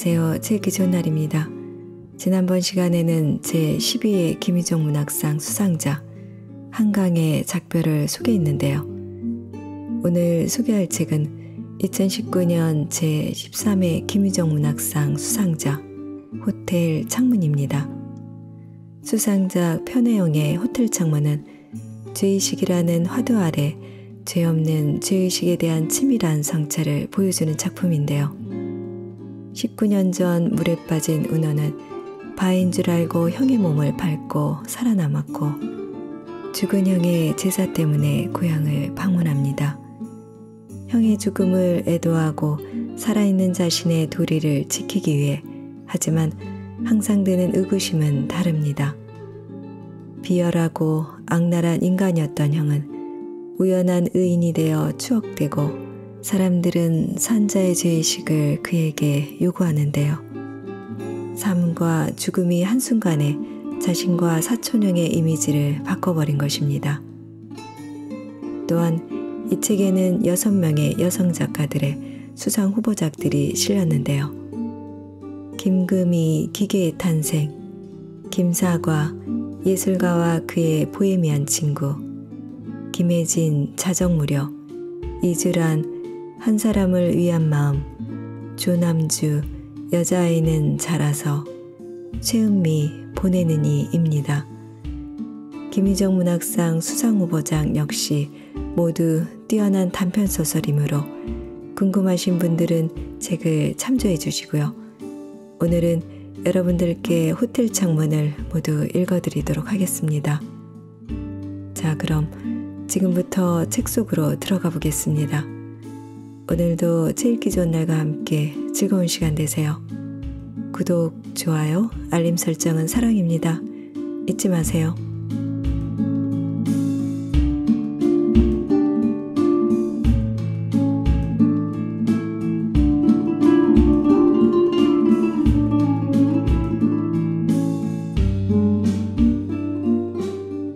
안녕하세요. 책읽기 좋은 날입니다. 지난번 시간에는 제12회 김희종 문학상 수상자 한강의 작별을 소개했는데요. 오늘 소개할 책은 2019년 제13회 김희종 문학상 수상자 호텔 창문입니다. 수상작 편혜영의 호텔 창문은 죄의식이라는 화두 아래 죄 없는 죄의식에 대한 치밀한 성찰을 보여주는 작품인데요. 19년 전 물에 빠진 은호는 바인 줄 알고 형의 몸을 밟고 살아남았고 죽은 형의 제사 때문에 고향을 방문합니다. 형의 죽음을 애도하고 살아있는 자신의 도리를 지키기 위해 하지만 항상 드는 의구심은 다릅니다. 비열하고 악랄한 인간이었던 형은 우연한 의인이 되어 추억되고 사람들은 산자의 죄의식을 그에게 요구하는데요. 삶과 죽음이 한순간에 자신과 사촌형의 이미지를 바꿔버린 것입니다. 또한 이 책에는 6명의 여성 작가들의 수상 후보작들이 실렸는데요. 김금희 기계의 탄생, 김사과 예술가와 그의 보헤미안 친구, 김혜진 자정무력, 이주란 한 사람을 위한 마음, 조남주 여자아이는 자라서, 최은미 보내는 이입니다. 김희종 문학상 수상후보작 역시 모두 뛰어난 단편소설이므로 궁금하신 분들은 책을 참조해 주시고요. 오늘은 여러분들께 호텔 창문을 모두 읽어드리도록 하겠습니다. 자, 그럼 지금부터 책 속으로 들어가 보겠습니다. 오늘도 책읽기 좋은 날과 함께 즐거운 시간 되세요. 구독, 좋아요, 알림 설정은 사랑입니다. 잊지 마세요.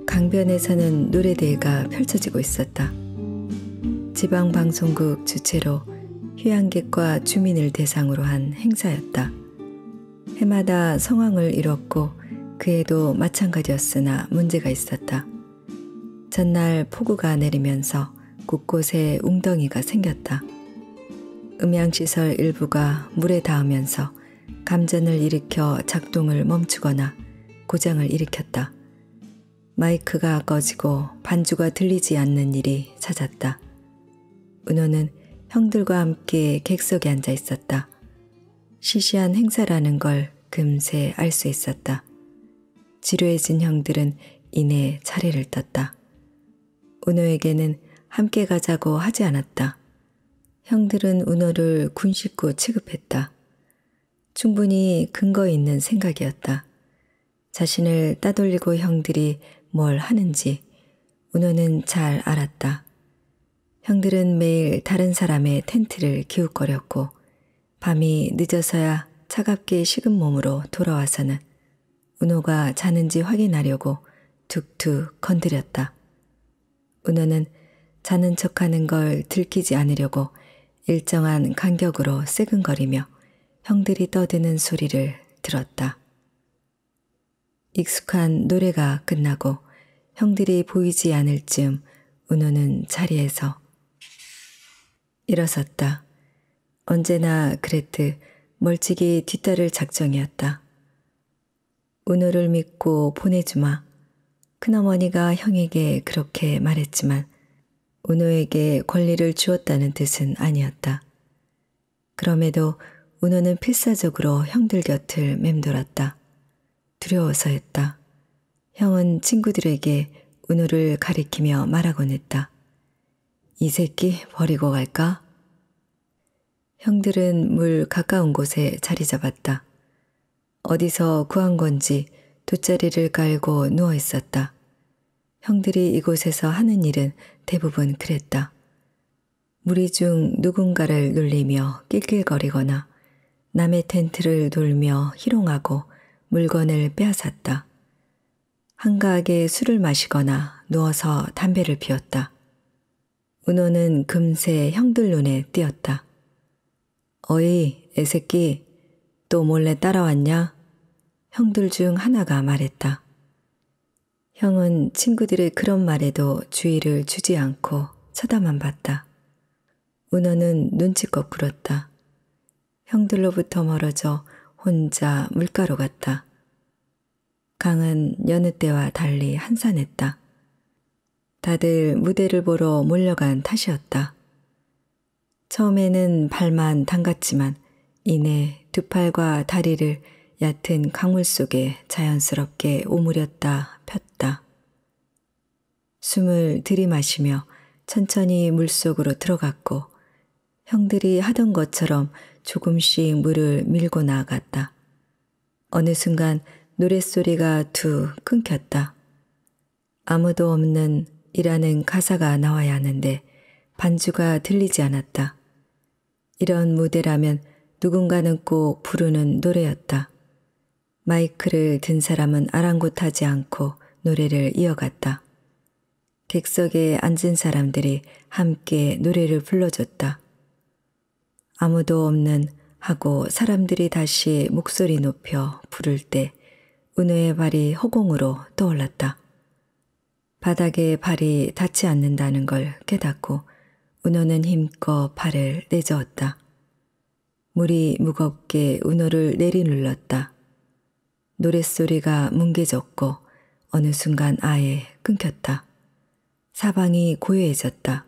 강변에서는 노래대회가 펼쳐지고 있었다. 지방방송국 주최로 휴양객과 주민을 대상으로 한 행사였다. 해마다 성황을 이뤘고 그해도 마찬가지였으나 문제가 있었다. 전날 폭우가 내리면서 곳곳에 웅덩이가 생겼다. 음향시설 일부가 물에 닿으면서 감전을 일으켜 작동을 멈추거나 고장을 일으켰다. 마이크가 꺼지고 반주가 들리지 않는 일이 잦았다. 은호는 형들과 함께 객석에 앉아 있었다. 시시한 행사라는 걸 금세 알 수 있었다. 지루해진 형들은 이내 자리를 떴다. 은호에게는 함께 가자고 하지 않았다. 형들은 은호를 군 식구 취급했다. 충분히 근거 있는 생각이었다. 자신을 따돌리고 형들이 뭘 하는지 은호는 잘 알았다. 형들은 매일 다른 사람의 텐트를 기웃거렸고 밤이 늦어서야 차갑게 식은 몸으로 돌아와서는 은호가 자는지 확인하려고 툭툭 건드렸다. 은호는 자는 척하는 걸 들키지 않으려고 일정한 간격으로 새근거리며 형들이 떠드는 소리를 들었다. 익숙한 노래가 끝나고 형들이 보이지 않을 즈음 은호는 자리에서 일어섰다. 언제나 그랬듯 멀찍이 뒤따를 작정이었다. 은호를 믿고 보내주마. 큰어머니가 형에게 그렇게 말했지만 은호에게 권리를 주었다는 뜻은 아니었다. 그럼에도 은호는 필사적으로 형들 곁을 맴돌았다. 두려워서였다. 형은 친구들에게 은호를 가리키며 말하곤 했다. 이 새끼 버리고 갈까? 형들은 물 가까운 곳에 자리 잡았다. 어디서 구한 건지 돗자리를 깔고 누워 있었다. 형들이 이곳에서 하는 일은 대부분 그랬다. 무리 중 누군가를 놀리며 낄낄거리거나 남의 텐트를 돌며 희롱하고 물건을 빼앗았다. 한가하게 술을 마시거나 누워서 담배를 피웠다. 은호는 금세 형들 눈에 띄었다. 어이, 애새끼, 또 몰래 따라왔냐? 형들 중 하나가 말했다. 형은 친구들의 그런 말에도 주의를 주지 않고 쳐다만 봤다. 은호는 눈치껏 굴었다. 형들로부터 멀어져 혼자 물가로 갔다. 강은 여느 때와 달리 한산했다. 다들 무대를 보러 몰려간 탓이었다. 처음에는 발만 담갔지만 이내 두 팔과 다리를 얕은 강물 속에 자연스럽게 오므렸다 폈다. 숨을 들이마시며 천천히 물속으로 들어갔고 형들이 하던 것처럼 조금씩 물을 밀고 나아갔다. 어느 순간 노랫소리가 툭 끊겼다. 아무도 없는 이라는 가사가 나와야 하는데 반주가 들리지 않았다. 이런 무대라면 누군가는 꼭 부르는 노래였다. 마이크를 든 사람은 아랑곳하지 않고 노래를 이어갔다. 객석에 앉은 사람들이 함께 노래를 불러줬다. 아무도 없는 하고 사람들이 다시 목소리 높여 부를 때 은호의 발이 허공으로 떠올랐다. 바닥에 발이 닿지 않는다는 걸 깨닫고 은호는 힘껏 발을 내저었다. 물이 무겁게 은호를 내리눌렀다. 노랫소리가 뭉개졌고 어느 순간 아예 끊겼다. 사방이 고요해졌다.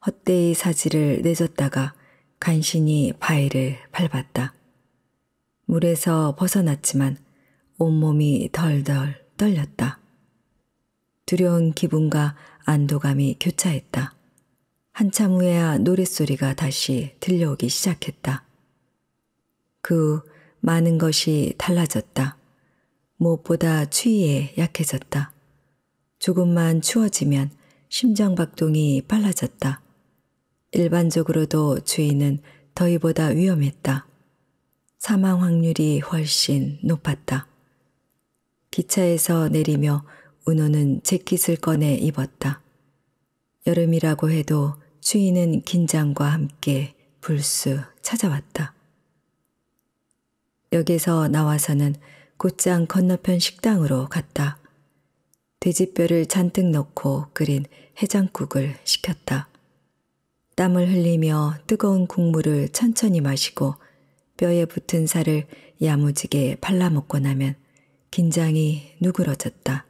헛되이 사지를 내줬다가 간신히 바위를 밟았다. 물에서 벗어났지만 온몸이 덜덜 떨렸다. 두려운 기분과 안도감이 교차했다. 한참 후에야 노랫소리가 다시 들려오기 시작했다. 그 후 많은 것이 달라졌다. 무엇보다 추위에 약해졌다. 조금만 추워지면 심장박동이 빨라졌다. 일반적으로도 추위는 더위보다 위험했다. 사망 확률이 훨씬 높았다. 기차에서 내리며 은호는 재킷을 꺼내 입었다. 여름이라고 해도 추위는 긴장과 함께 불쑥 찾아왔다. 역에서 나와서는 곧장 건너편 식당으로 갔다. 돼지뼈를 잔뜩 넣고 끓인 해장국을 시켰다. 땀을 흘리며 뜨거운 국물을 천천히 마시고 뼈에 붙은 살을 야무지게 발라먹고 나면 긴장이 누그러졌다.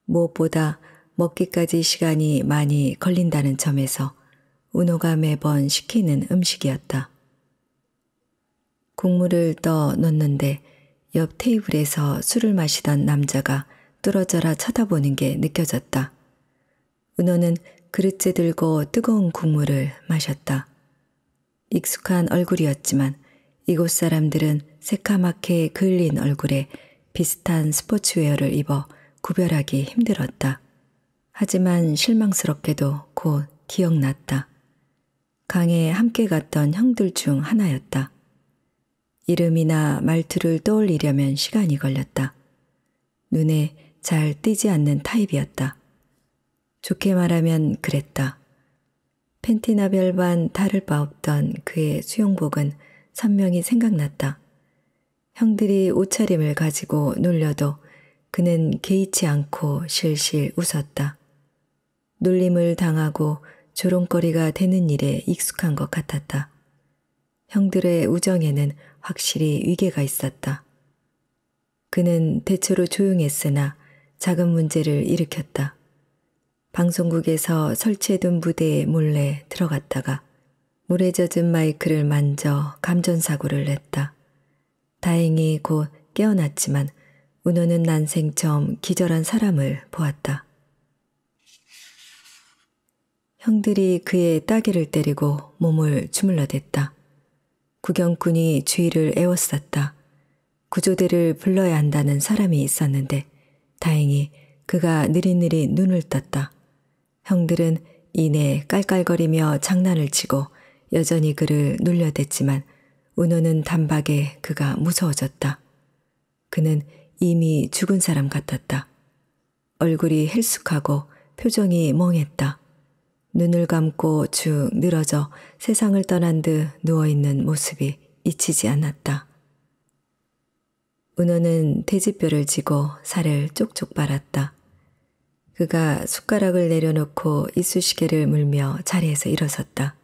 무엇보다 먹기까지 시간이 많이 걸린다는 점에서 은호가 매번 시키는 음식이었다. 국물을 떠 넣는데 옆 테이블에서 술을 마시던 남자가 뚫어져라 쳐다보는 게 느껴졌다. 은호는 그릇째 들고 뜨거운 국물을 마셨다. 익숙한 얼굴이었지만 이곳 사람들은 새카맣게 그을린 얼굴에 비슷한 스포츠웨어를 입어 구별하기 힘들었다. 하지만 실망스럽게도 곧 기억났다. 강에 함께 갔던 형들 중 하나였다. 이름이나 말투를 떠올리려면 시간이 걸렸다. 눈에 잘 띄지 않는 타입이었다. 좋게 말하면 그랬다. 팬티나 별반 다를 바 없던 그의 수영복은 선명히 생각났다. 형들이 옷차림을 가지고 놀려도 그는 개의치 않고 실실 웃었다. 놀림을 당하고 조롱거리가 되는 일에 익숙한 것 같았다. 형들의 우정에는 확실히 위계가 있었다. 그는 대체로 조용했으나 작은 문제를 일으켰다. 방송국에서 설치해둔 무대에 몰래 들어갔다가 물에 젖은 마이크를 만져 감전사고를 냈다. 다행히 곧 깨어났지만 은호는 난생 처음 기절한 사람을 보았다. 형들이 그의 따귀를 때리고 몸을 주물러댔다. 구경꾼이 주위를 에워쌌다. 구조대를 불러야 한다는 사람이 있었는데 다행히 그가 느릿느릿 눈을 떴다. 형들은 이내 깔깔거리며 장난을 치고 여전히 그를 놀려댔지만 은호는 단박에 그가 무서워졌다. 그는 이미 죽은 사람 같았다. 얼굴이 헬쑥하고 표정이 멍했다. 눈을 감고 축 늘어져 세상을 떠난 듯 누워있는 모습이 잊히지 않았다. 은호는 돼지뼈를 쥐고 살을 쪽쪽 빨았다. 그가 숟가락을 내려놓고 이쑤시개를 물며 자리에서 일어섰다.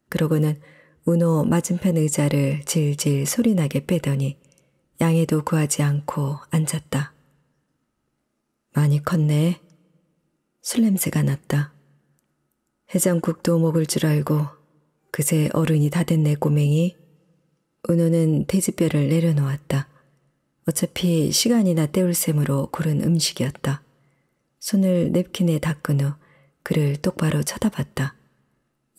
그러고는 은호 맞은편 의자를 질질 소리나게 빼더니 양해도 구하지 않고 앉았다. 많이 컸네. 술 냄새가 났다. 해장국도 먹을 줄 알고 그새 어른이 다 됐네 꼬맹이. 은호는 돼지뼈를 내려놓았다. 어차피 시간이나 때울 셈으로 고른 음식이었다. 손을 냅킨에 닦은 후 그를 똑바로 쳐다봤다.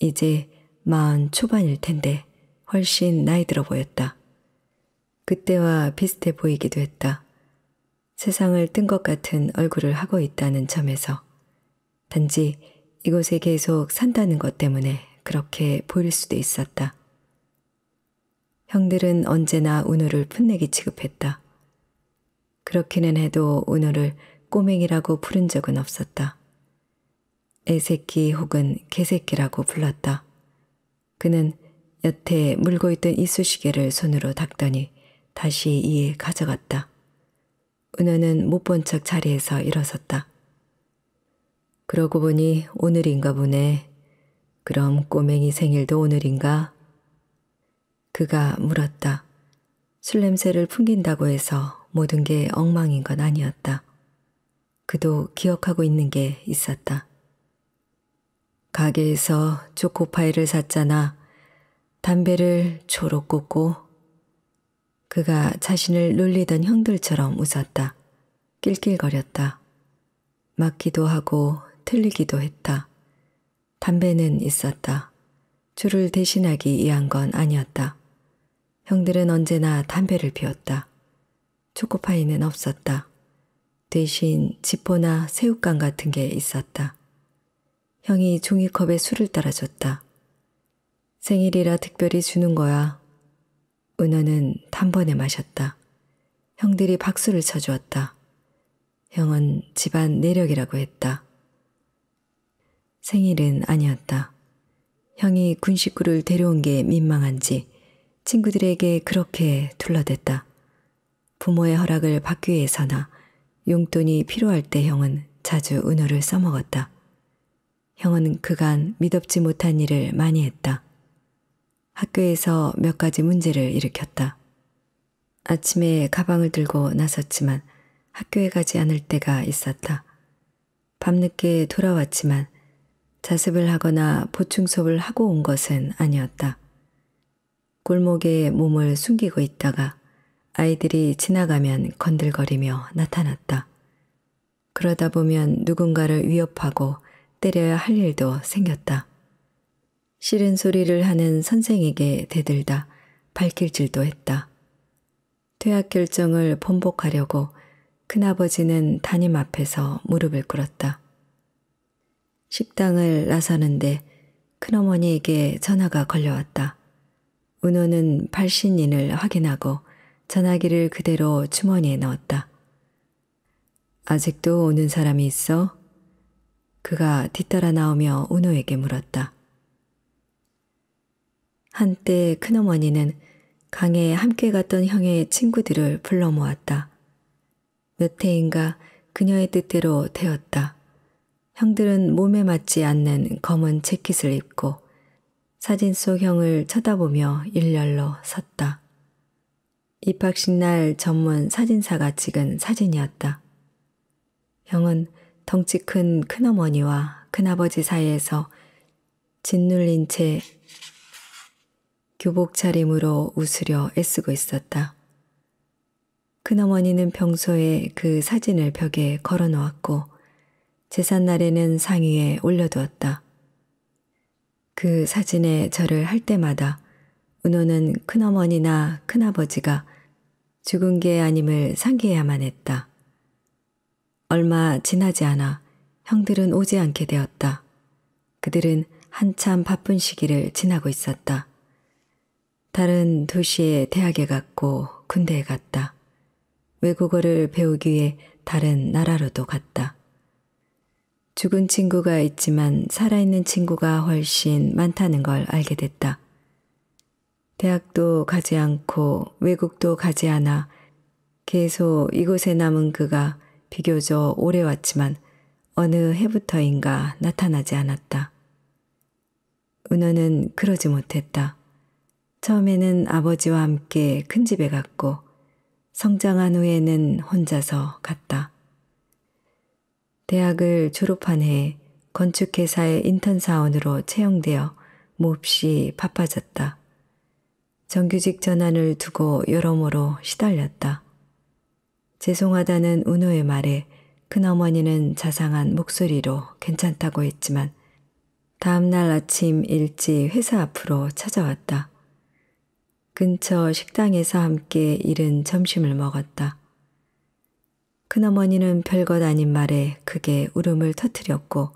이제 40 초반일 텐데 훨씬 나이 들어 보였다. 그때와 비슷해 보이기도 했다. 세상을 뜬 것 같은 얼굴을 하고 있다는 점에서. 단지 이곳에 계속 산다는 것 때문에 그렇게 보일 수도 있었다. 형들은 언제나 은호를 풋내기 취급했다. 그렇기는 해도 은호를 꼬맹이라고 부른 적은 없었다. 애새끼 혹은 개새끼라고 불렀다. 그는 여태 물고 있던 이쑤시개를 손으로 닦더니 다시 이에 가져갔다. 은호는 못 본 척 자리에서 일어섰다. 그러고 보니 오늘인가 보네. 그럼 꼬맹이 생일도 오늘인가? 그가 물었다. 술 냄새를 풍긴다고 해서 모든 게 엉망인 건 아니었다. 그도 기억하고 있는 게 있었다. 가게에서 초코파이를 샀잖아. 담배를 초록 꽂고. 그가 자신을 놀리던 형들처럼 웃었다. 낄낄거렸다. 맞기도 하고 틀리기도 했다. 담배는 있었다. 줄을 대신하기 위한 건 아니었다. 형들은 언제나 담배를 피웠다. 초코파이는 없었다. 대신 지포나 새우깡 같은 게 있었다. 형이 종이컵에 술을 따라줬다. 생일이라 특별히 주는 거야. 은호는 단번에 마셨다. 형들이 박수를 쳐주었다. 형은 집안 내력이라고 했다. 생일은 아니었다. 형이 군 식구를 데려온 게 민망한지 친구들에게 그렇게 둘러댔다. 부모의 허락을 받기 위해서나 용돈이 필요할 때 형은 자주 은호를 써먹었다. 형은 그간 미덥지 못한 일을 많이 했다. 학교에서 몇 가지 문제를 일으켰다. 아침에 가방을 들고 나섰지만 학교에 가지 않을 때가 있었다. 밤늦게 돌아왔지만 자습을 하거나 보충 수업을 하고 온 것은 아니었다. 골목에 몸을 숨기고 있다가 아이들이 지나가면 건들거리며 나타났다. 그러다 보면 누군가를 위협하고 때려야 할 일도 생겼다. 싫은 소리를 하는 선생에게 대들다 발길질도 했다. 퇴학 결정을 번복하려고 큰아버지는 담임 앞에서 무릎을 꿇었다. 식당을 나서는데 큰어머니에게 전화가 걸려왔다. 은호는 발신인을 확인하고 전화기를 그대로 주머니에 넣었다. 아직도 오는 사람이 있어? 그가 뒤따라 나오며 은호에게 물었다. 한때 큰어머니는 강에 함께 갔던 형의 친구들을 불러 모았다. 몇 해인가 그녀의 뜻대로 되었다. 형들은 몸에 맞지 않는 검은 재킷을 입고 사진 속 형을 쳐다보며 일렬로 섰다. 입학식 날 전문 사진사가 찍은 사진이었다. 형은 덩치 큰 큰어머니와 큰아버지 사이에서 짓눌린 채 교복 차림으로 웃으려 애쓰고 있었다. 큰어머니는 평소에 그 사진을 벽에 걸어놓았고 제삿날에는 상위에 올려두었다. 그 사진에 절을 할 때마다 은호는 큰어머니나 큰아버지가 죽은 게 아님을 상기해야만 했다. 얼마 지나지 않아 형들은 오지 않게 되었다. 그들은 한참 바쁜 시기를 지나고 있었다. 다른 도시에 대학에 갔고 군대에 갔다. 외국어를 배우기 위해 다른 나라로도 갔다. 죽은 친구가 있지만 살아있는 친구가 훨씬 많다는 걸 알게 됐다. 대학도 가지 않고 외국도 가지 않아 계속 이곳에 남은 그가 비교적 오래 왔지만 어느 해부터인가 나타나지 않았다. 은호는 그러지 못했다. 처음에는 아버지와 함께 큰 집에 갔고 성장한 후에는 혼자서 갔다. 대학을 졸업한 해에 건축회사의 인턴 사원으로 채용되어 몹시 바빠졌다. 정규직 전환을 두고 여러모로 시달렸다. 죄송하다는 은호의 말에 큰어머니는 자상한 목소리로 괜찮다고 했지만 다음 날 아침 일찍 회사 앞으로 찾아왔다. 근처 식당에서 함께 이른 점심을 먹었다. 큰어머니는 별것 아닌 말에 크게 울음을 터뜨렸고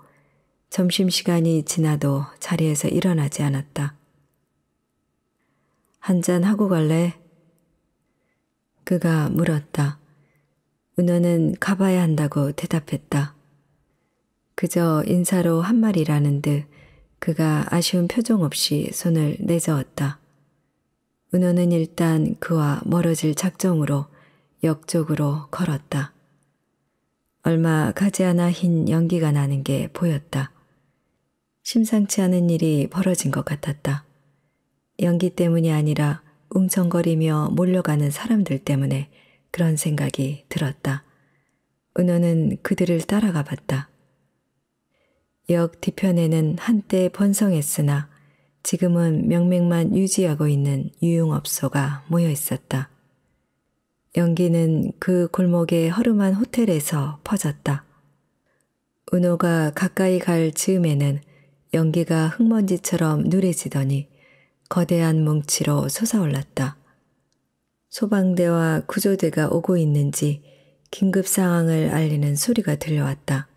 점심시간이 지나도 자리에서 일어나지 않았다. 한잔 하고 갈래? 그가 물었다. 은호는 가봐야 한다고 대답했다. 그저 인사로 한 말이라는 듯 그가 아쉬운 표정 없이 손을 내저었다. 은호는 일단 그와 멀어질 작정으로 역 쪽으로 걸었다. 얼마 가지 않아 흰 연기가 나는 게 보였다. 심상치 않은 일이 벌어진 것 같았다. 연기 때문이 아니라 웅성거리며 몰려가는 사람들 때문에 그런 생각이 들었다. 은호는 그들을 따라가 봤다. 역 뒤편에는 한때 번성했으나 지금은 명맥만 유지하고 있는 유흥업소가 모여 있었다. 연기는 그 골목의 허름한 호텔에서 퍼졌다. 은호가 가까이 갈 즈음에는 연기가 흙먼지처럼 누래지더니 거대한 뭉치로 솟아올랐다. 소방대와 구조대가 오고 있는지 긴급 상황을 알리는 소리가 들려왔다.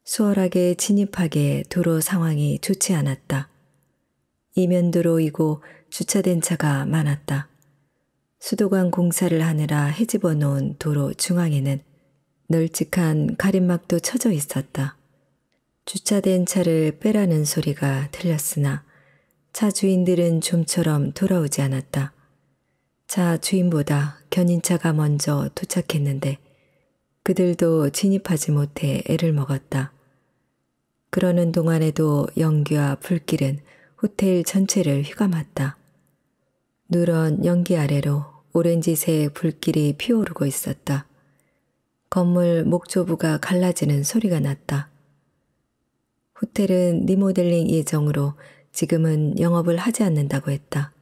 수월하게 진입하기에 도로 상황이 좋지 않았다. 이면도로이고 주차된 차가 많았다. 수도관 공사를 하느라 헤집어 놓은 도로 중앙에는 널찍한 가림막도 쳐져 있었다. 주차된 차를 빼라는 소리가 들렸으나 차 주인들은 좀처럼 돌아오지 않았다. 차 주인보다 견인차가 먼저 도착했는데 그들도 진입하지 못해 애를 먹었다. 그러는 동안에도 연기와 불길은 호텔 전체를 휘감았다. 누런 연기 아래로 오렌지색 불길이 피어오르고 있었다. 건물 목조부가 갈라지는 소리가 났다. 호텔은 리모델링 예정으로 지금은 영업을 하지 않는다고 했다.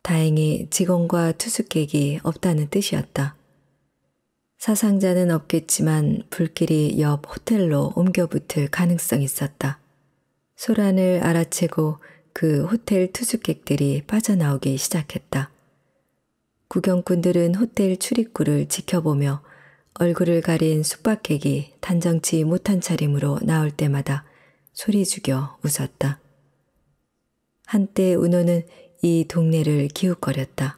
다행히 직원과 투숙객이 없다는 뜻이었다. 사상자는 없겠지만 불길이 옆 호텔로 옮겨붙을 가능성이 있었다. 소란을 알아채고 그 호텔 투숙객들이 빠져나오기 시작했다. 구경꾼들은 호텔 출입구를 지켜보며 얼굴을 가린 숙박객이 단정치 못한 차림으로 나올 때마다 소리 죽여 웃었다. 한때 은호는 이 동네를 기웃거렸다.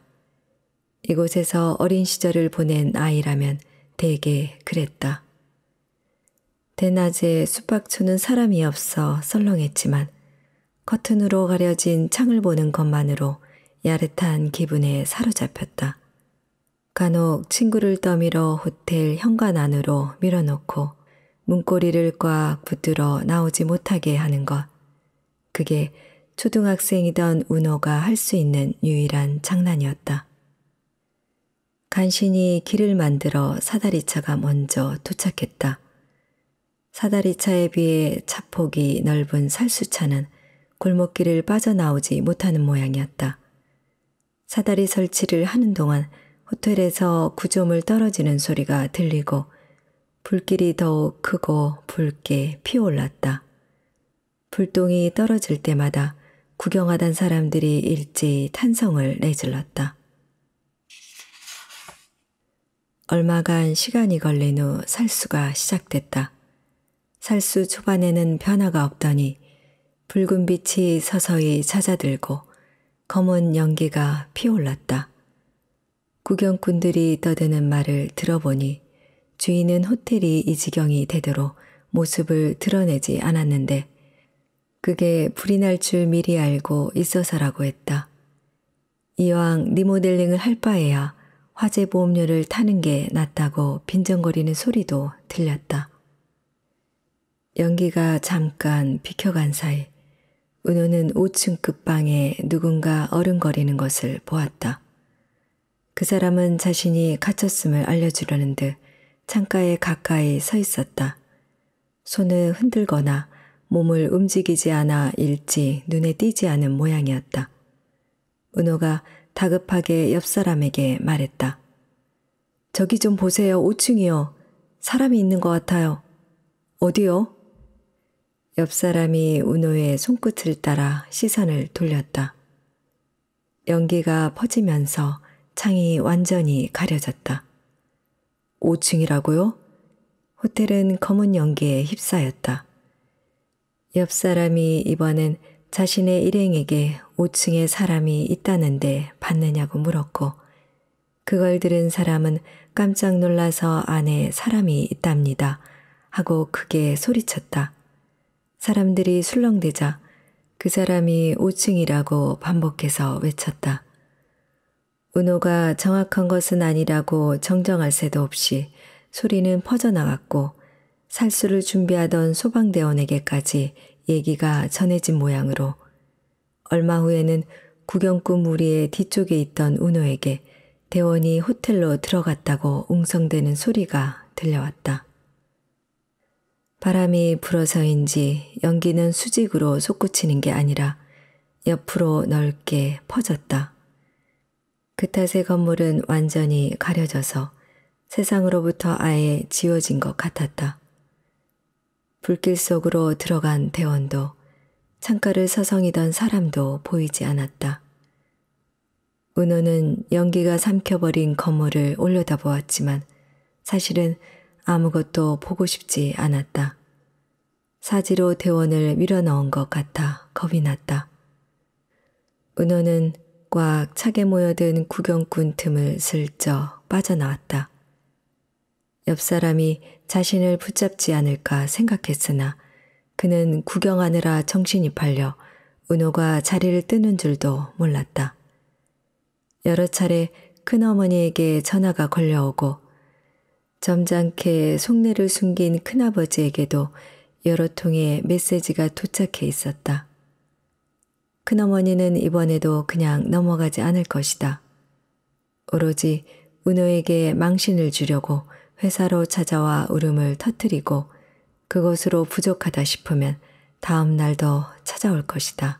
이곳에서 어린 시절을 보낸 아이라면 대개 그랬다. 대낮에 숙박초는 사람이 없어 썰렁했지만 커튼으로 가려진 창을 보는 것만으로 야릇한 기분에 사로잡혔다. 간혹 친구를 떠밀어 호텔 현관 안으로 밀어넣고 문고리를 꽉 붙들어 나오지 못하게 하는 것. 그게 초등학생이던 은호가 할 수 있는 유일한 장난이었다. 간신히 길을 만들어 사다리차가 먼저 도착했다. 사다리차에 비해 차폭이 넓은 살수차는 골목길을 빠져나오지 못하는 모양이었다. 사다리 설치를 하는 동안 호텔에서 구조물 떨어지는 소리가 들리고 불길이 더욱 크고 붉게 피어올랐다. 불똥이 떨어질 때마다 구경하던 사람들이 일제히 탄성을 내질렀다. 얼마간 시간이 걸린 후 살수가 시작됐다. 살수 초반에는 변화가 없더니 붉은 빛이 서서히 잦아들고 검은 연기가 피어올랐다. 구경꾼들이 떠드는 말을 들어보니 주인은 호텔이 이 지경이 되도록 모습을 드러내지 않았는데 그게 불이 날 줄 미리 알고 있어서라고 했다. 이왕 리모델링을 할 바에야 화재 보험료를 타는 게 낫다고 빈정거리는 소리도 들렸다. 연기가 잠깐 비켜간 사이 은호는 5층 끝방에 누군가 어른거리는 것을 보았다. 그 사람은 자신이 갇혔음을 알려주려는 듯 창가에 가까이 서 있었다. 손을 흔들거나 몸을 움직이지 않아 일지 눈에 띄지 않은 모양이었다. 은호가 다급하게 옆 사람에게 말했다. 저기 좀 보세요. 5층이요. 사람이 있는 것 같아요. 어디요? 옆 사람이 은호의 손끝을 따라 시선을 돌렸다. 연기가 퍼지면서 창이 완전히 가려졌다. 5층이라고요? 호텔은 검은 연기에 휩싸였다. 옆 사람이 이번엔 자신의 일행에게 5층에 사람이 있다는데 봤느냐고 물었고 그걸 들은 사람은 깜짝 놀라서 안에 사람이 있답니다 하고 크게 소리쳤다. 사람들이 술렁대자 그 사람이 5층이라고 반복해서 외쳤다. 은호가 정확한 것은 아니라고 정정할 새도 없이 소리는 퍼져나갔고 살수를 준비하던 소방대원에게까지 얘기가 전해진 모양으로 얼마 후에는 구경꾼 무리의 뒤쪽에 있던 은호에게 대원이 호텔로 들어갔다고 웅성대는 소리가 들려왔다. 바람이 불어서인지 연기는 수직으로 솟구치는 게 아니라 옆으로 넓게 퍼졌다. 그 탓에 건물은 완전히 가려져서 세상으로부터 아예 지워진 것 같았다. 불길 속으로 들어간 대원도 창가를 서성이던 사람도 보이지 않았다. 은호는 연기가 삼켜버린 건물을 올려다보았지만 사실은 아무것도 보고 싶지 않았다. 사지로 대원을 밀어넣은 것 같아 겁이 났다. 은호는 꽉 차게 모여든 구경꾼 틈을 슬쩍 빠져나왔다. 옆 사람이 자신을 붙잡지 않을까 생각했으나 그는 구경하느라 정신이 팔려 은호가 자리를 뜨는 줄도 몰랐다. 여러 차례 큰어머니에게 전화가 걸려오고 점잖게 속내를 숨긴 큰아버지에게도 여러 통의 메시지가 도착해 있었다. 큰어머니는 이번에도 그냥 넘어가지 않을 것이다. 오로지 은호에게 망신을 주려고 회사로 찾아와 울음을 터뜨리고 그것으로 부족하다 싶으면 다음 날도 찾아올 것이다.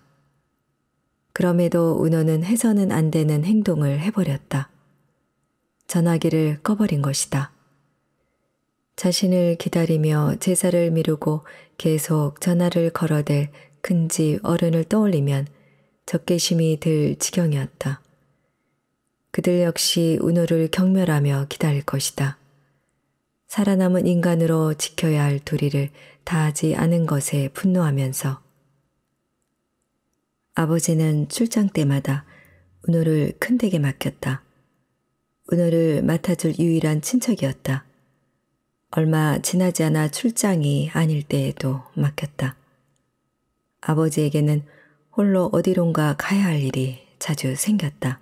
그럼에도 은호는 해서는 안 되는 행동을 해버렸다. 전화기를 꺼버린 것이다. 자신을 기다리며 제사를 미루고 계속 전화를 걸어댈 큰 집 어른을 떠올리면 적개심이 들 지경이었다. 그들 역시 은호를 경멸하며 기다릴 것이다. 살아남은 인간으로 지켜야 할 도리를 다하지 않은 것에 분노하면서 아버지는 출장 때마다 은호를 큰 댁에 맡겼다. 은호를 맡아줄 유일한 친척이었다. 얼마 지나지 않아 출장이 아닐 때에도 맡겼다. 아버지에게는 홀로 어디론가 가야 할 일이 자주 생겼다.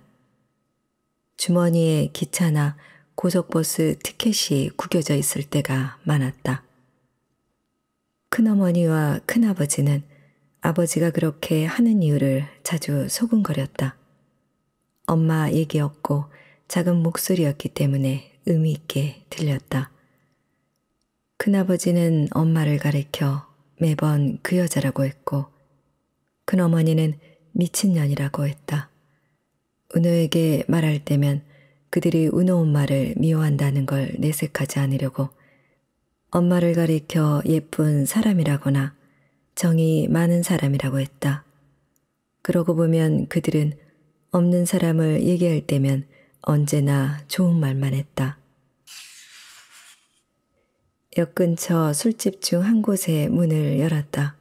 주머니에 기차나 고속버스 티켓이 구겨져 있을 때가 많았다. 큰어머니와 큰아버지는 아버지가 그렇게 하는 이유를 자주 소근거렸다. 엄마 얘기였고 작은 목소리였기 때문에 의미 있게 들렸다. 큰아버지는 엄마를 가리켜 매번 그 여자라고 했고 큰어머니는 미친년이라고 했다. 은호에게 말할 때면 그들이 은호 엄마를 미워한다는 걸 내색하지 않으려고 엄마를 가리켜 예쁜 사람이라거나 정이 많은 사람이라고 했다. 그러고 보면 그들은 없는 사람을 얘기할 때면 언제나 좋은 말만 했다. 역 근처 술집 중 한 곳의 문을 열었다.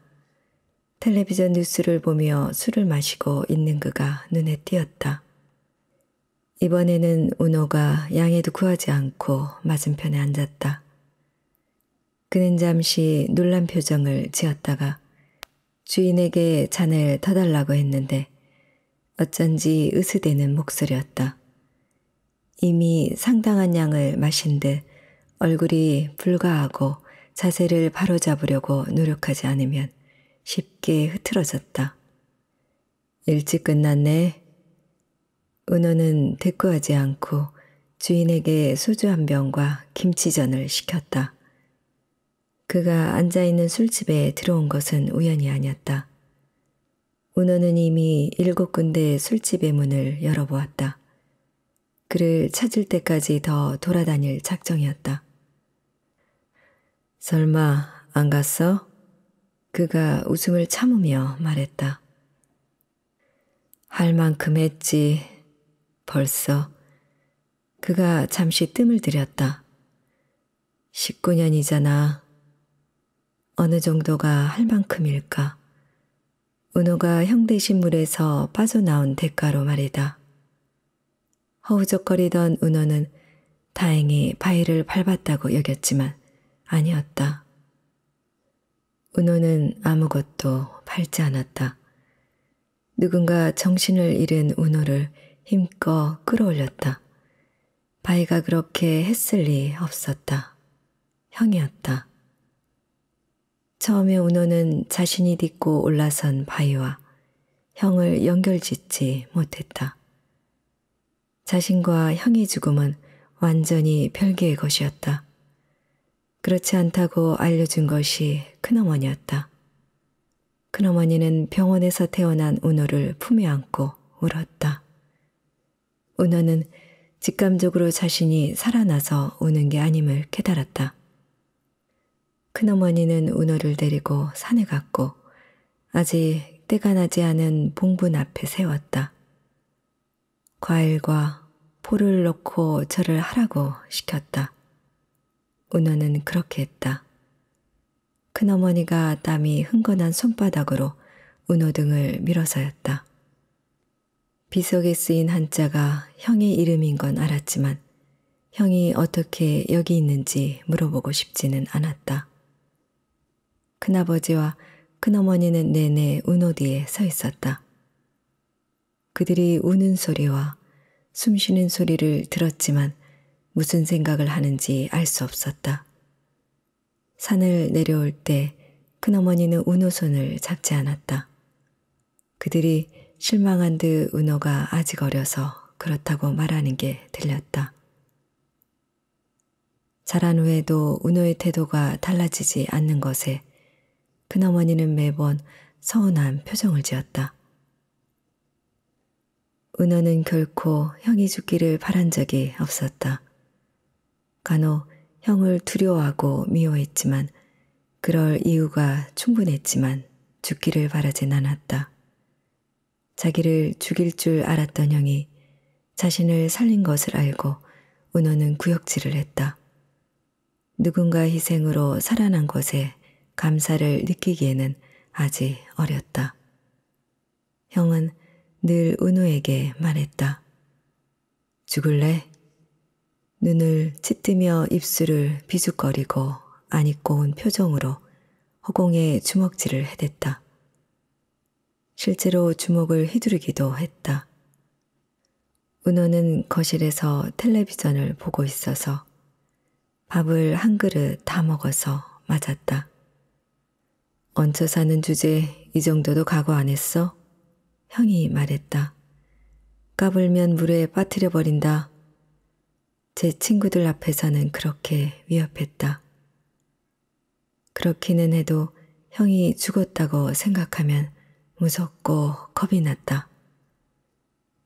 텔레비전 뉴스를 보며 술을 마시고 있는 그가 눈에 띄었다. 이번에는 은호가 양해도 구하지 않고 맞은편에 앉았다. 그는 잠시 놀란 표정을 지었다가 주인에게 잔을 더 달라고 했는데 어쩐지 으스대는 목소리였다. 이미 상당한 양을 마신 듯 얼굴이 불가하고 자세를 바로잡으려고 노력하지 않으면 쉽게 흐트러졌다. 일찍 끝났네. 은호는 대꾸하지 않고 주인에게 소주 한 병과 김치전을 시켰다. 그가 앉아있는 술집에 들어온 것은 우연이 아니었다. 은호는 이미 7군데 술집의 문을 열어보았다. 그를 찾을 때까지 더 돌아다닐 작정이었다. 설마 안 갔어? 그가 웃음을 참으며 말했다. 할 만큼 했지. 벌써. 그가 잠시 뜸을 들였다. 19년이잖아. 어느 정도가 할 만큼일까? 은호가 형대신물에서 빠져나온 대가로 말이다. 허우적거리던 은호는 다행히 바위를 밟았다고 여겼지만 아니었다. 은호는 아무것도 밟지 않았다. 누군가 정신을 잃은 은호를 힘껏 끌어올렸다. 바위가 그렇게 했을 리 없었다. 형이었다. 처음에 은호는 자신이 딛고 올라선 바위와 형을 연결짓지 못했다. 자신과 형의 죽음은 완전히 별개의 것이었다. 그렇지 않다고 알려준 것이 큰어머니였다. 큰어머니는 병원에서 태어난 은호를 품에 안고 울었다. 은호는 직감적으로 자신이 살아나서 우는 게 아님을 깨달았다. 큰어머니는 은호를 데리고 산에 갔고 아직 때가 나지 않은 봉분 앞에 세웠다. 과일과 포를 넣고 절을 하라고 시켰다. 은호는 그렇게 했다. 큰어머니가 땀이 흥건한 손바닥으로 은호 등을 밀어서였다. 비석에 쓰인 한자가 형의 이름인 건 알았지만 형이 어떻게 여기 있는지 물어보고 싶지는 않았다. 큰아버지와 큰어머니는 내내 은호 뒤에 서 있었다. 그들이 우는 소리와 숨쉬는 소리를 들었지만 무슨 생각을 하는지 알 수 없었다. 산을 내려올 때 큰어머니는 은호 손을 잡지 않았다. 그들이 실망한 듯 은호가 아직 어려서 그렇다고 말하는 게 들렸다. 자란 후에도 은호의 태도가 달라지지 않는 것에 큰어머니는 매번 서운한 표정을 지었다. 은호는 결코 형이 죽기를 바란 적이 없었다. 간혹 형을 두려워하고 미워했지만 그럴 이유가 충분했지만 죽기를 바라진 않았다. 자기를 죽일 줄 알았던 형이 자신을 살린 것을 알고 은호는 구역질을 했다. 누군가의 희생으로 살아난 것에 감사를 느끼기에는 아직 어렸다. 형은 늘 은호에게 말했다. 죽을래? 눈을 찢뜨며 입술을 비죽거리고 아니고 온 표정으로 허공에 주먹질을 해댔다. 실제로 주먹을 휘두르기도 했다. 은호는 거실에서 텔레비전을 보고 있어서 밥을 한 그릇 다 먹어서 맞았다. 얹혀 사는 주제 이 정도도 각오 안 했어? 형이 말했다. 까불면 물에 빠뜨려 버린다. 제 친구들 앞에서는 그렇게 위협했다. 그렇기는 해도 형이 죽었다고 생각하면 무섭고 겁이 났다.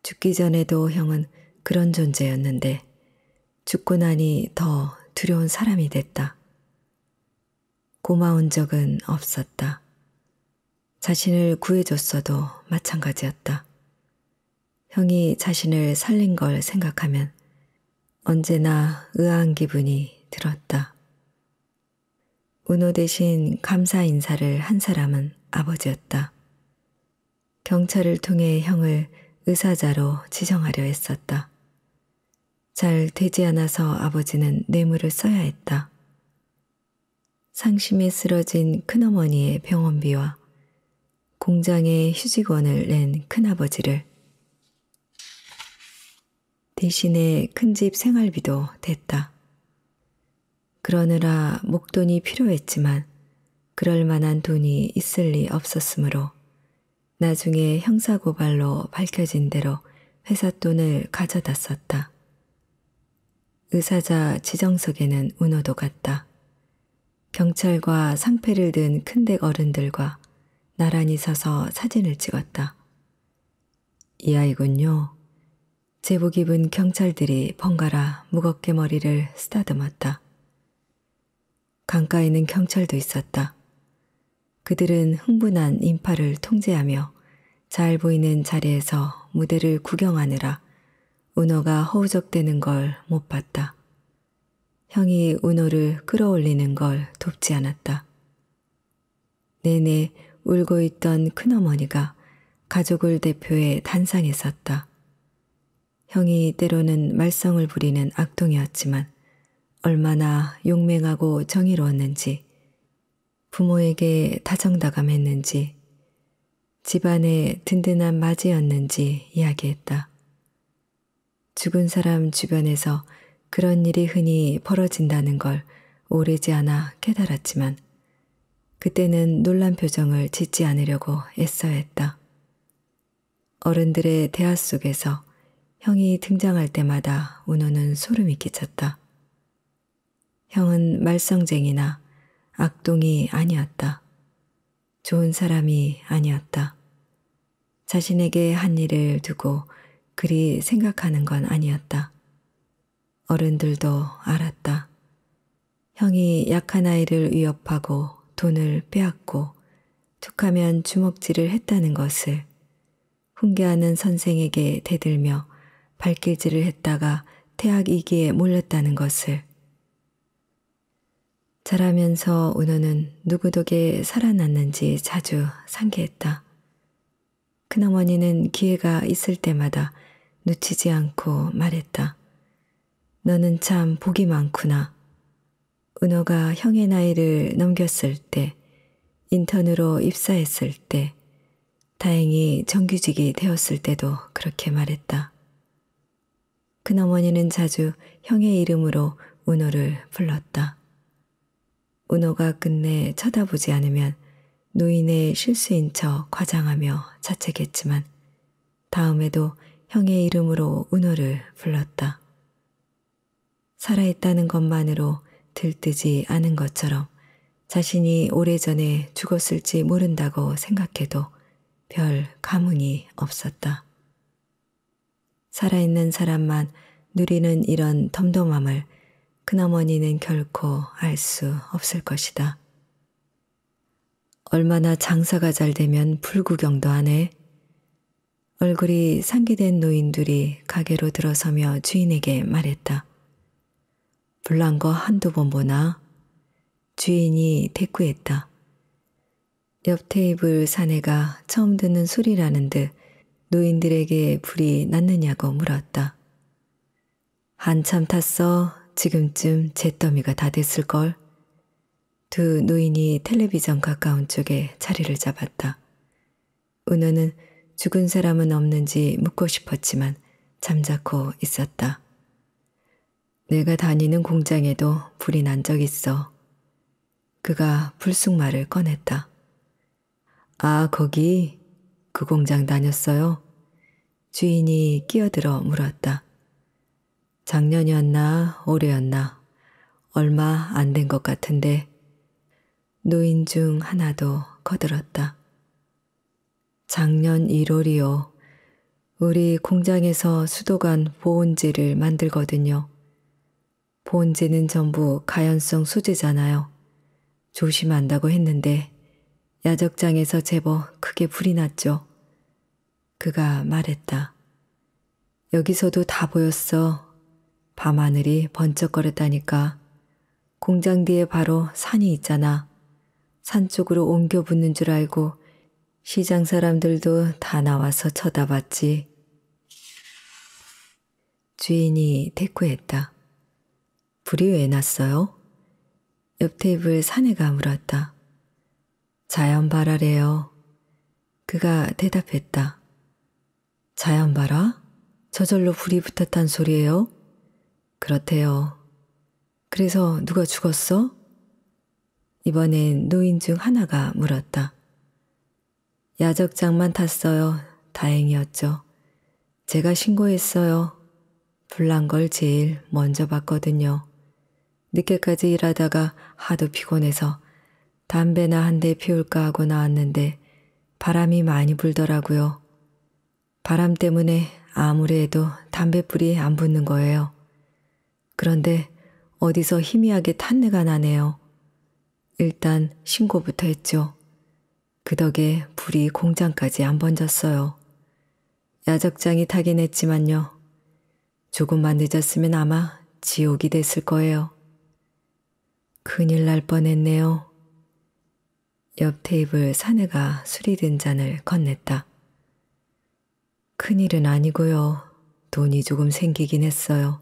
죽기 전에도 형은 그런 존재였는데 죽고 나니 더 두려운 사람이 됐다. 고마운 적은 없었다. 자신을 구해줬어도 마찬가지였다. 형이 자신을 살린 걸 생각하면 언제나 의아한 기분이 들었다. 은호 대신 감사 인사를 한 사람은 아버지였다. 경찰을 통해 형을 의사자로 지정하려 했었다. 잘 되지 않아서 아버지는 뇌물을 써야 했다. 상심에 쓰러진 큰어머니의 병원비와 공장의 휴직원을 낸 큰아버지를 대신에 큰 집 생활비도 됐다. 그러느라 목돈이 필요했지만 그럴 만한 돈이 있을 리 없었으므로 나중에 형사고발로 밝혀진 대로 회사 돈을 가져다 썼다. 의사자 지정석에는 은호도 갔다. 경찰과 상패를 든 큰댁 어른들과 나란히 서서 사진을 찍었다. 이 아이군요. 제복 입은 경찰들이 번갈아 무겁게 머리를 쓰다듬었다. 강가에는 경찰도 있었다. 그들은 흥분한 인파를 통제하며 잘 보이는 자리에서 무대를 구경하느라 은호가 허우적대는 걸 못 봤다. 형이 은호를 끌어올리는 걸 돕지 않았다. 내내 울고 있던 큰어머니가 가족을 대표해 단상에 섰다. 형이 때로는 말썽을 부리는 악동이었지만 얼마나 용맹하고 정의로웠는지, 부모에게 다정다감했는지, 집안의 든든한 맞이였는지 이야기했다. 죽은 사람 주변에서 그런 일이 흔히 벌어진다는 걸 오래지 않아 깨달았지만 그때는 놀란 표정을 짓지 않으려고 애써야 했다. 어른들의 대화 속에서 형이 등장할 때마다 은호는 소름이 끼쳤다. 형은 말썽쟁이나 악동이 아니었다. 좋은 사람이 아니었다. 자신에게 한 일을 두고 그리 생각하는 건 아니었다. 어른들도 알았다. 형이 약한 아이를 위협하고 돈을 빼앗고 툭하면 주먹질을 했다는 것을, 훈계하는 선생에게 대들며 발길질을 했다가 태학이기에 몰렸다는 것을. 자라면서 은호는 누구 덕에 살아났는지 자주 상기했다. 큰어머니는 기회가 있을 때마다 놓치지 않고 말했다. 너는 참 복이 많구나. 은호가 형의 나이를 넘겼을 때, 인턴으로 입사했을 때, 다행히 정규직이 되었을 때도 그렇게 말했다. 큰어머니는 자주 형의 이름으로 은호를 불렀다. 은호가 끝내 쳐다보지 않으면 노인의 실수인 척 과장하며 자책했지만 다음에도 형의 이름으로 은호를 불렀다. 살아있다는 것만으로 들뜨지 않은 것처럼 자신이 오래전에 죽었을지 모른다고 생각해도 별 감흥이 없었다. 살아있는 사람만 누리는 이런 덤덤함을 큰어머니는 결코 알 수 없을 것이다. 얼마나 장사가 잘 되면 불구경도 하네. 얼굴이 상기된 노인들이 가게로 들어서며 주인에게 말했다. 불난 거 한두 번 보나? 주인이 대꾸했다. 옆 테이블 사내가 처음 듣는 소리라는 듯 노인들에게 불이 났느냐고 물었다. 한참 탔어. 지금쯤 잿더미가 다 됐을걸. 두 노인이 텔레비전 가까운 쪽에 자리를 잡았다. 은호는 죽은 사람은 없는지 묻고 싶었지만 잠자코 있었다. 내가 다니는 공장에도 불이 난 적 있어. 그가 불쑥말을 꺼냈다. 아, 거기 그 공장 다녔어요? 주인이 끼어들어 물었다. 작년이었나 올해였나 얼마 안 된 것 같은데. 노인 중 하나도 거들었다. 작년 1월이요. 우리 공장에서 수도관 보온재를 만들거든요. 보온재는 전부 가연성 소재잖아요. 조심한다고 했는데 야적장에서 제법 크게 불이 났죠. 그가 말했다. 여기서도 다 보였어. 밤하늘이 번쩍거렸다니까. 공장 뒤에 바로 산이 있잖아. 산 쪽으로 옮겨 붙는 줄 알고 시장 사람들도 다 나와서 쳐다봤지. 주인이 대꾸했다. 불이 왜 났어요? 옆 테이블 사내가 물었다. 자연발화래요. 그가 대답했다. 자연발화? 저절로 불이 붙었단 소리예요? 그렇대요. 그래서 누가 죽었어? 이번엔 노인 중 하나가 물었다. 야적장만 탔어요. 다행이었죠. 제가 신고했어요. 불난 걸 제일 먼저 봤거든요. 늦게까지 일하다가 하도 피곤해서 담배나 한 대 피울까 하고 나왔는데 바람이 많이 불더라고요. 바람 때문에 아무리 해도 담뱃불이 안 붙는 거예요. 그런데 어디서 희미하게 탄내가 나네요. 일단 신고부터 했죠. 그 덕에 불이 공장까지 안 번졌어요. 야적장이 타긴 했지만요. 조금만 늦었으면 아마 지옥이 됐을 거예요. 큰일 날 뻔했네요. 옆 테이블 사내가 술이 든 잔을 건넸다. 큰일은 아니고요. 돈이 조금 생기긴 했어요.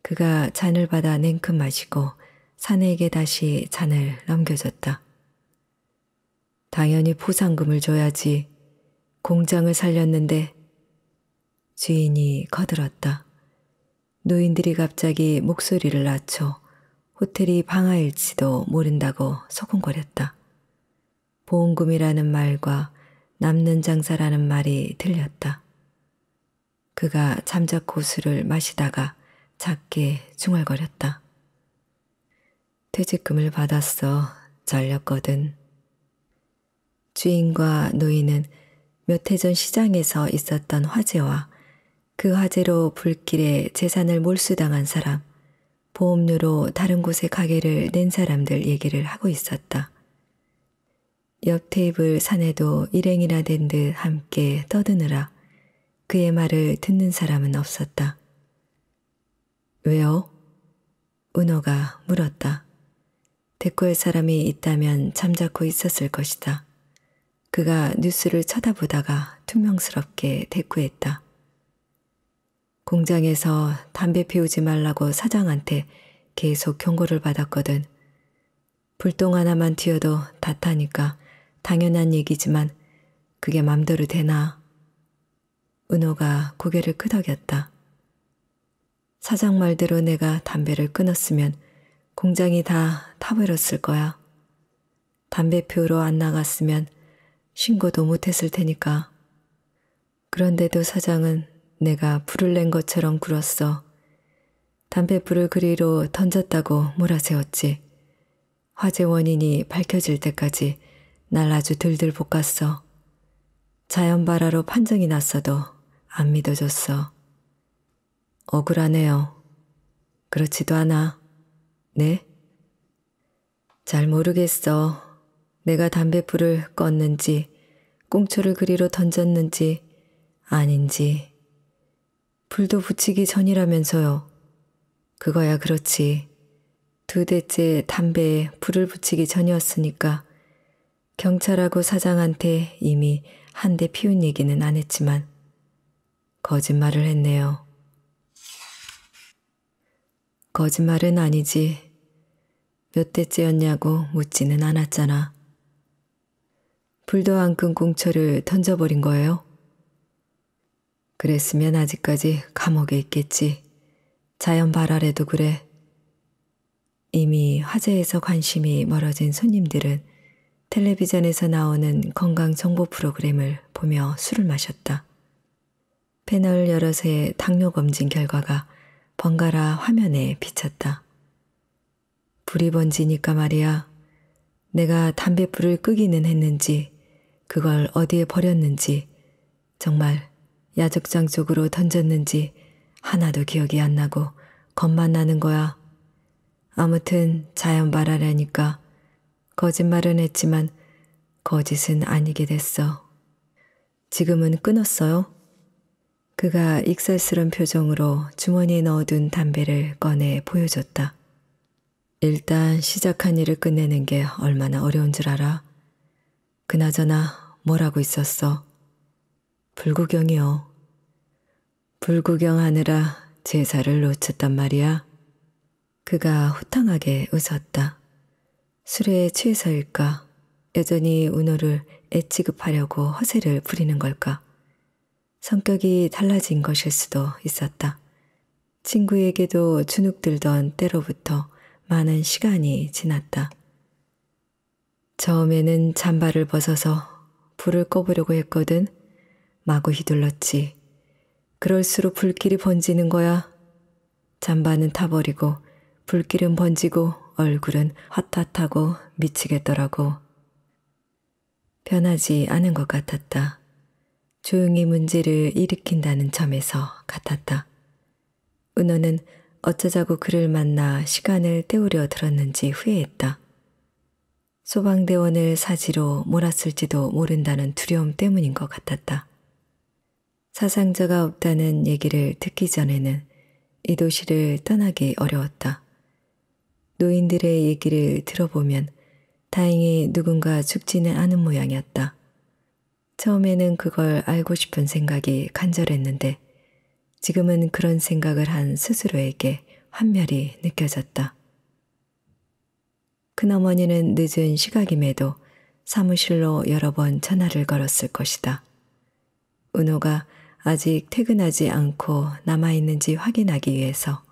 그가 잔을 받아 냉큼 마시고 사내에게 다시 잔을 넘겨줬다. 당연히 포상금을 줘야지. 공장을 살렸는데. 주인이 거들었다. 노인들이 갑자기 목소리를 낮춰 호텔이 방화일지도 모른다고 소곤거렸다. 보험금이라는 말과 남는 장사라는 말이 들렸다. 그가 잠자코 술을 마시다가 작게 중얼거렸다. 퇴직금을 받았어. 잘렸거든. 주인과 노인은 몇 해 전 시장에서 있었던 화재와 그 화재로 불길에 재산을 몰수당한 사람, 보험료로 다른 곳에 가게를 낸 사람들 얘기를 하고 있었다. 옆 테이블 사내도 일행이나 된 듯 함께 떠드느라 그의 말을 듣는 사람은 없었다. 왜요? 은호가 물었다. 대꾸할 사람이 있다면 잠자코 있었을 것이다. 그가 뉴스를 쳐다보다가 퉁명스럽게 대꾸했다. 공장에서 담배 피우지 말라고 사장한테 계속 경고를 받았거든. 불똥 하나만 튀어도 다 타니까 당연한 얘기지만 그게 맘대로 되나? 은호가 고개를 끄덕였다. 사장 말대로 내가 담배를 끊었으면 공장이 다 타버렸을 거야. 담배 피우러 안 나갔으면 신고도 못했을 테니까. 그런데도 사장은 내가 불을 낸 것처럼 굴었어. 담뱃불을 그리로 던졌다고 몰아세웠지. 화재 원인이 밝혀질 때까지 날 아주 들들 볶았어. 자연발화로 판정이 났어도 안 믿어줬어. 억울하네요. 그렇지도 않아. 네? 잘 모르겠어. 내가 담뱃불을 껐는지 꽁초를 그리로 던졌는지 아닌지. 불도 붙이기 전이라면서요. 그거야 그렇지. 2대째 담배에 불을 붙이기 전이었으니까 경찰하고 사장한테 이미 한 대 피운 얘기는 안 했지만 거짓말을 했네요. 거짓말은 아니지. 몇 대째였냐고 묻지는 않았잖아. 불도 안 끈 꽁초를 던져버린 거예요? 그랬으면 아직까지 감옥에 있겠지. 자연 발화래도 그래. 이미 화재에서 관심이 멀어진 손님들은 텔레비전에서 나오는 건강 정보 프로그램을 보며 술을 마셨다. 패널 여럿의 당뇨 검진 결과가 번갈아 화면에 비쳤다. 불이 번지니까 말이야. 내가 담뱃불을 끄기는 했는지 그걸 어디에 버렸는지 정말 야적장 쪽으로 던졌는지 하나도 기억이 안 나고 겁만 나는 거야. 아무튼 자연 발화라니까 거짓말은 했지만 거짓은 아니게 됐어. 지금은 끊었어요? 그가 익살스런 표정으로 주머니에 넣어둔 담배를 꺼내 보여줬다. 일단 시작한 일을 끝내는 게 얼마나 어려운 줄 알아? 그나저나 뭘 하고 있었어? 불구경이요. 불구경하느라 제사를 놓쳤단 말이야. 그가 호탕하게 웃었다. 술에 취해서일까? 여전히 은호를 애취급하려고 허세를 부리는 걸까? 성격이 달라진 것일 수도 있었다. 친구에게도 주눅들던 때로부터 많은 시간이 지났다. 처음에는 잠바를 벗어서 불을 꺼보려고 했거든. 마구 휘둘렀지. 그럴수록 불길이 번지는 거야. 잠바는 타버리고 불길은 번지고 얼굴은 핫핫하고 미치겠더라고. 변하지 않은 것 같았다. 조용히 문제를 일으킨다는 점에서 같았다. 은호는 어쩌자고 그를 만나 시간을 때우려 들었는지 후회했다. 소방대원을 사지로 몰았을지도 모른다는 두려움 때문인 것 같았다. 사상자가 없다는 얘기를 듣기 전에는 이 도시를 떠나기 어려웠다. 노인들의 얘기를 들어보면 다행히 누군가 죽지는 않은 모양이었다. 처음에는 그걸 알고 싶은 생각이 간절했는데 지금은 그런 생각을 한 스스로에게 환멸이 느껴졌다. 큰어머니는 늦은 시각임에도 사무실로 여러 번 전화를 걸었을 것이다. 은호가 아직 퇴근하지 않고 남아있는지 확인하기 위해서.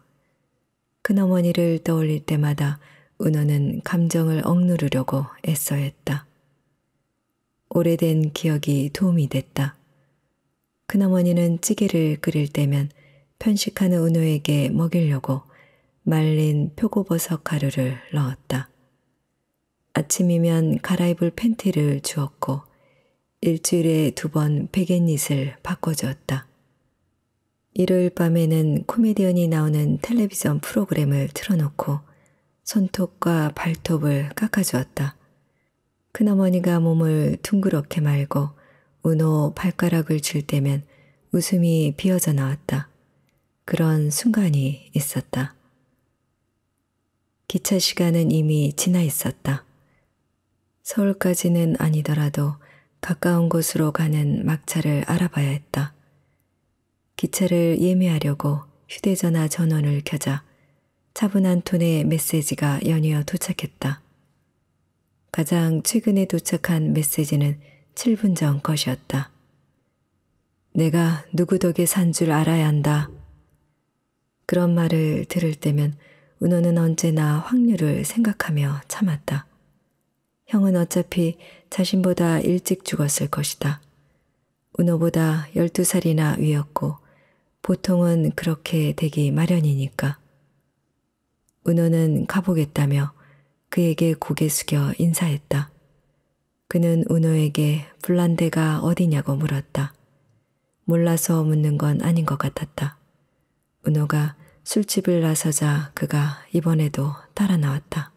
큰어머니를 떠올릴 때마다 은호는 감정을 억누르려고 애써했다. 오래된 기억이 도움이 됐다. 큰어머니는 찌개를 끓일 때면 편식하는 은호에게 먹이려고 말린 표고버섯 가루를 넣었다. 아침이면 갈아입을 팬티를 주었고 일주일에 2번 베갯잇을 바꿔주었다. 일요일 밤에는 코미디언이 나오는 텔레비전 프로그램을 틀어놓고 손톱과 발톱을 깎아주었다. 큰어머니가 몸을 둥그렇게 말고 은호 발가락을 줄 때면 웃음이 비어져 나왔다. 그런 순간이 있었다. 기차 시간은 이미 지나 있었다. 서울까지는 아니더라도 가까운 곳으로 가는 막차를 알아봐야 했다. 기차를 예매하려고 휴대전화 전원을 켜자 차분한 톤의 메시지가 연이어 도착했다. 가장 최근에 도착한 메시지는 7분 전 것이었다. 내가 누구 덕에 산 줄 알아야 한다. 그런 말을 들을 때면 은호는 언제나 확률을 생각하며 참았다. 형은 어차피 자신보다 일찍 죽었을 것이다. 은호보다 12살이나 위였고 보통은 그렇게 되기 마련이니까. 은호는 가보겠다며 그에게 고개 숙여 인사했다. 그는 은호에게 불난데가 어디냐고 물었다. 몰라서 묻는 건 아닌 것 같았다. 은호가 술집을 나서자 그가 이번에도 따라 나왔다.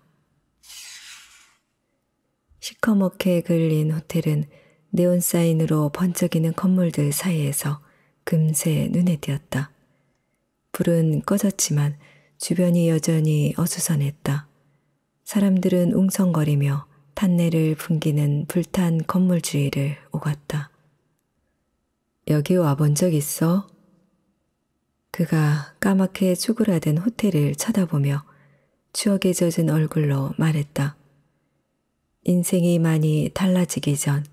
시커멓게 그을린 호텔은 네온사인으로 번쩍이는 건물들 사이에서 금세 눈에 띄었다. 불은 꺼졌지만 주변이 여전히 어수선했다. 사람들은 웅성거리며 탄내를 풍기는 불탄 건물 주위를 오갔다. 여기 와본 적 있어? 그가 까맣게 쪼그라든 호텔을 쳐다보며 추억에 젖은 얼굴로 말했다. 인생이 많이 달라지기 전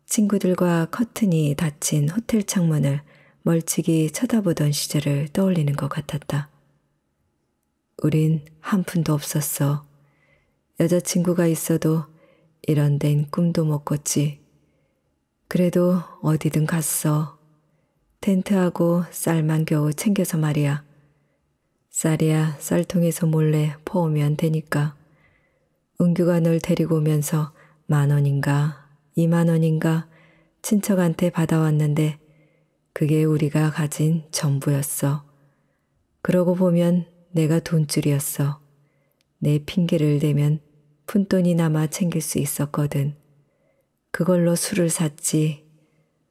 친구들과 커튼이 닫힌 호텔 창문을 멀찍이 쳐다보던 시절을 떠올리는 것 같았다. 우린 한 푼도 없었어. 여자친구가 있어도 이런 데는 꿈도 못 꿨지. 그래도 어디든 갔어. 텐트하고 쌀만 겨우 챙겨서 말이야. 쌀이야 쌀통에서 몰래 퍼오면 되니까. 은규가 널 데리고 오면서 10,000원인가 20,000원인가 친척한테 받아왔는데 그게 우리가 가진 전부였어. 그러고 보면 내가 돈줄이었어. 내 핑계를 대면 푼돈이나마 챙길 수 있었거든. 그걸로 술을 샀지.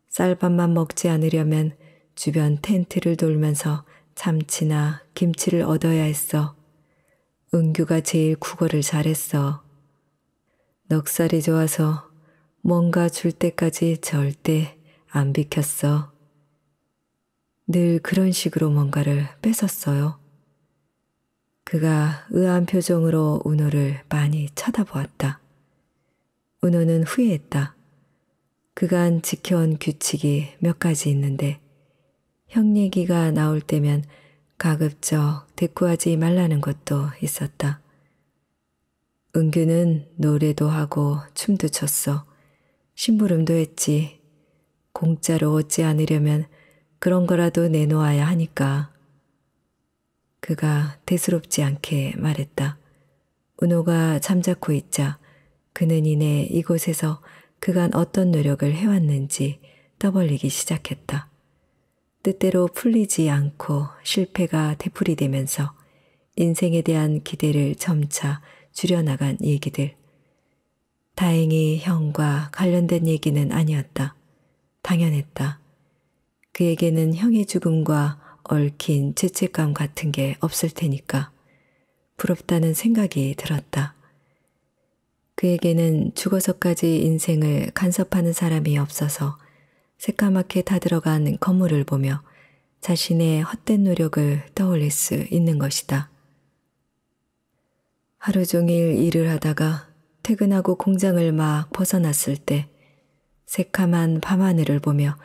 쌀밥만 먹지 않으려면 주변 텐트를 돌면서 참치나 김치를 얻어야 했어. 은규가 제일 국어를 잘했어. 넉살이 좋아서 뭔가 줄 때까지 절대 안 비켰어. 늘 그런 식으로 뭔가를 뺏었어요. 그가 의아한 표정으로 은호를 많이 쳐다보았다. 은호는 후회했다. 그간 지켜온 규칙이 몇 가지 있는데 형 얘기가 나올 때면 가급적 대꾸하지 말라는 것도 있었다. 은규는 노래도 하고 춤도 췄어. 심부름도 했지. 공짜로 얻지 않으려면 그런 거라도 내놓아야 하니까. 그가 대수롭지 않게 말했다. 은호가 잠자코 있자 그는 이내 이곳에서 그간 어떤 노력을 해왔는지 떠벌리기 시작했다. 뜻대로 풀리지 않고 실패가 되풀이되면서 인생에 대한 기대를 점차 줄여나간 얘기들. 다행히 형과 관련된 얘기는 아니었다. 당연했다. 그에게는 형의 죽음과 얽힌 죄책감 같은 게 없을 테니까 부럽다는 생각이 들었다. 그에게는 죽어서까지 인생을 간섭하는 사람이 없어서 새까맣게 타들어간 건물을 보며 자신의 헛된 노력을 떠올릴 수 있는 것이다. 하루 종일 일을 하다가 퇴근하고 공장을 막 벗어났을 때 새카만 밤하늘을 보며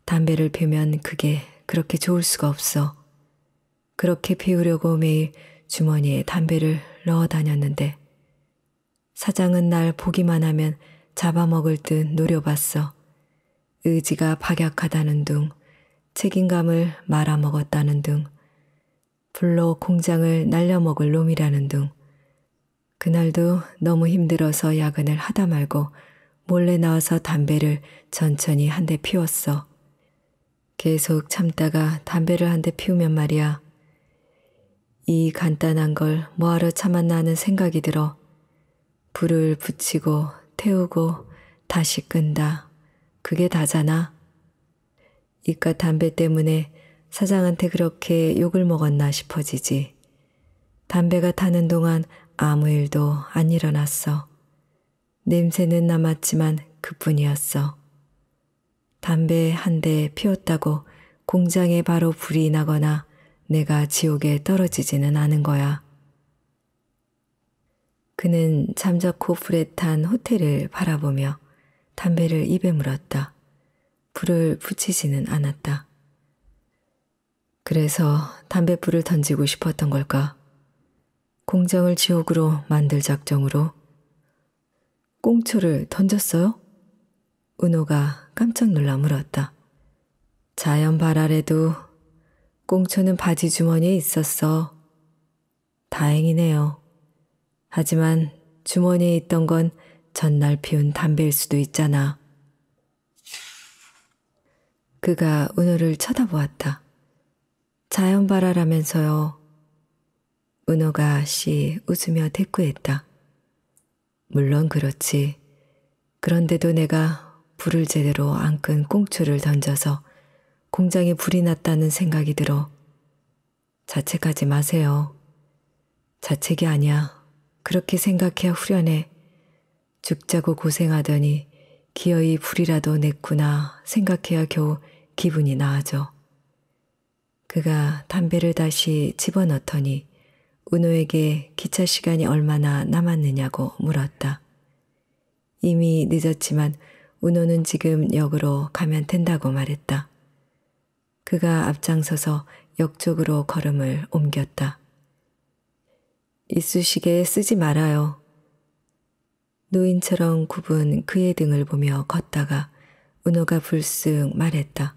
담배를 피우면 그게 그렇게 좋을 수가 없어. 그렇게 피우려고 매일 주머니에 담배를 넣어 다녔는데 사장은 날 보기만 하면 잡아먹을 듯 노려봤어. 의지가 박약하다는 둥, 책임감을 말아먹었다는 둥, 불로 공장을 날려먹을 놈이라는 둥. 그날도 너무 힘들어서 야근을 하다 말고 몰래 나와서 담배를 천천히 한 대 피웠어. 계속 참다가 담배를 한 대 피우면 말이야. 이 간단한 걸 뭐하러 참았나 하는 생각이 들어. 불을 붙이고 태우고 다시 끈다. 그게 다잖아. 이깟 담배 때문에 사장한테 그렇게 욕을 먹었나 싶어지지. 담배가 타는 동안 아무 일도 안 일어났어. 냄새는 남았지만 그뿐이었어. 담배 한 대 피웠다고 공장에 바로 불이 나거나 내가 지옥에 떨어지지는 않은 거야. 그는 잠자코 불에 탄 호텔을 바라보며 담배를 입에 물었다. 불을 붙이지는 않았다. 그래서 담뱃불을 던지고 싶었던 걸까? 공장을 지옥으로 만들 작정으로? 꽁초를 던졌어요? 은호가 깜짝 놀라 물었다. 자연 발아래도 꽁초는 바지 주머니에 있었어. 다행이네요. 하지만 주머니에 있던 건 전날 피운 담배일 수도 있잖아. 그가 은호를 쳐다보았다. 자연 발아라면서요. 은호가 씨 웃으며 대꾸했다. 물론 그렇지. 그런데도 내가 불을 제대로 안 끈 꽁초를 던져서 공장에 불이 났다는 생각이 들어. 자책하지 마세요. 자책이 아니야. 그렇게 생각해야 후련해. 죽자고 고생하더니 기어이 불이라도 냈구나 생각해야 겨우 기분이 나아져. 그가 담배를 다시 집어넣더니 은호에게 기차 시간이 얼마나 남았느냐고 물었다. 이미 늦었지만 은호는 지금 역으로 가면 된다고 말했다. 그가 앞장서서 역 쪽으로 걸음을 옮겼다. 이쑤시개 쓰지 말아요. 노인처럼 굽은 그의 등을 보며 걷다가 은호가 불쑥 말했다.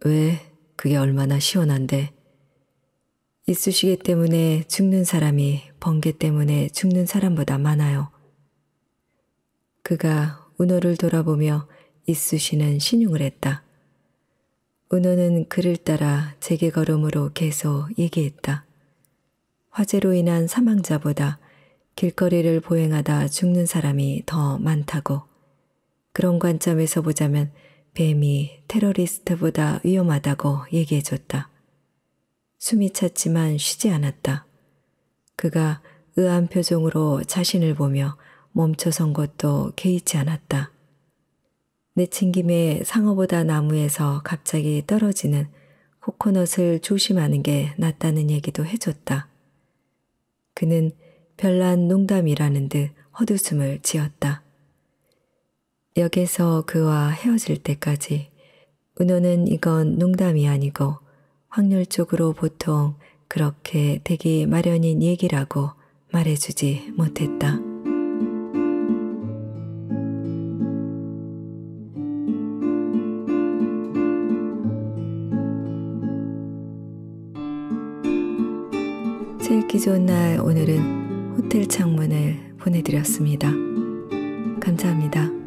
왜? 그게 얼마나 시원한데. 이쑤시개 때문에 죽는 사람이 번개 때문에 죽는 사람보다 많아요. 그가 은호를 돌아보며 이쑤시는 신용을 했다. 은호는 그를 따라 제게 걸음으로 계속 얘기했다. 화재로 인한 사망자보다 길거리를 보행하다 죽는 사람이 더 많다고. 그런 관점에서 보자면 뱀이 테러리스트보다 위험하다고 얘기해줬다. 숨이 찼지만 쉬지 않았다. 그가 의아한 표정으로 자신을 보며 멈춰선 것도 개의치 않았다. 내친김에 상어보다 나무에서 갑자기 떨어지는 코코넛을 조심하는 게 낫다는 얘기도 해줬다. 그는 별난 농담이라는 듯 헛웃음을 지었다. 역에서 그와 헤어질 때까지 은호는 이건 농담이 아니고 확률적으로 보통 그렇게 되기 마련인 얘기라고 말해주지 못했다. 제 읽기 좋은 날 오늘은 호텔 창문을 보내드렸습니다. 감사합니다.